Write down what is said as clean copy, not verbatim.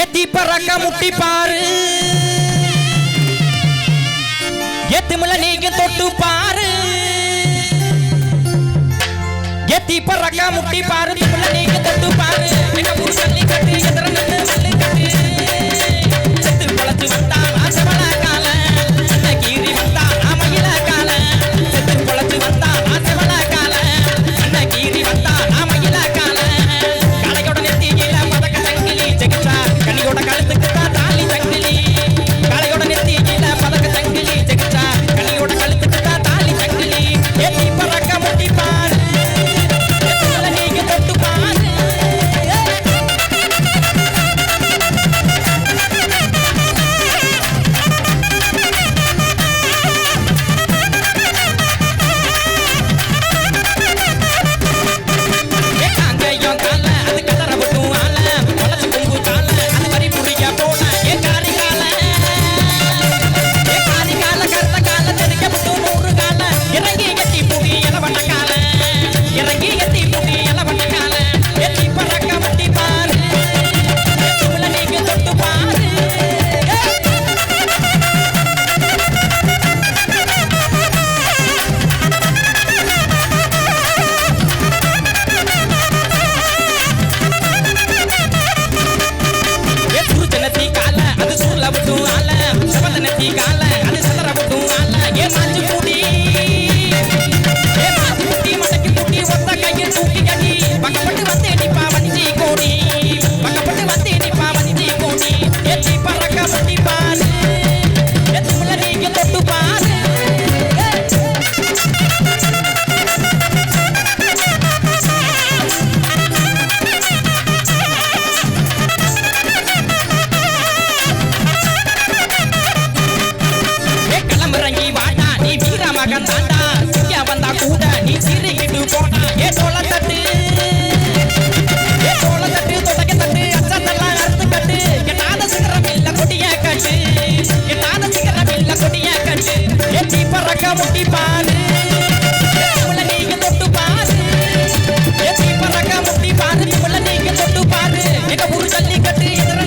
ஏத்தி பறக்க முட்டி பாரு ஏத்தி முள்ள நீங்க தொட்டு பாரு ஏத்தி பறக்க முட்டி பாரு முள்ள நீங்க தொட்டு பாரு எங்க ஊர் சொல்லி கட்டு எதிர நின்னு மல்லு கட்டு செத்து பழச்சு வந்தா ஆசவள கால சின்ன கீரி வந்தா நாமயில கால செத்து பழச்சு வந்தா ஆசவள கால சின்ன கீரி வந்தா நாமயில கால காளையோட நெத்தியில பதக்க சங்கிலி ஜெகிச்சா கண்ணியோட கழுத்துக்கு தான் தாலி சங்கிலி காளையோட நெத்தியில பதக்க சங்கிலி ஜெகிச்சா கண்ணியோட கழுத்துக்கு தான் தாலி சங்கிலி ஏத்தி பறக்க முட்டி பாரு எத்துள்ள நீங்க தொட்டு பாரு முட்டி பாரு முள்ள நீங்க தொட்டு பாரு ஏத்தி பறக்க முட்டி பாரு முள்ள நீங்க தொட்டு பாரு எங்க ஊர் ஜல்லிக்கட்டு எதிர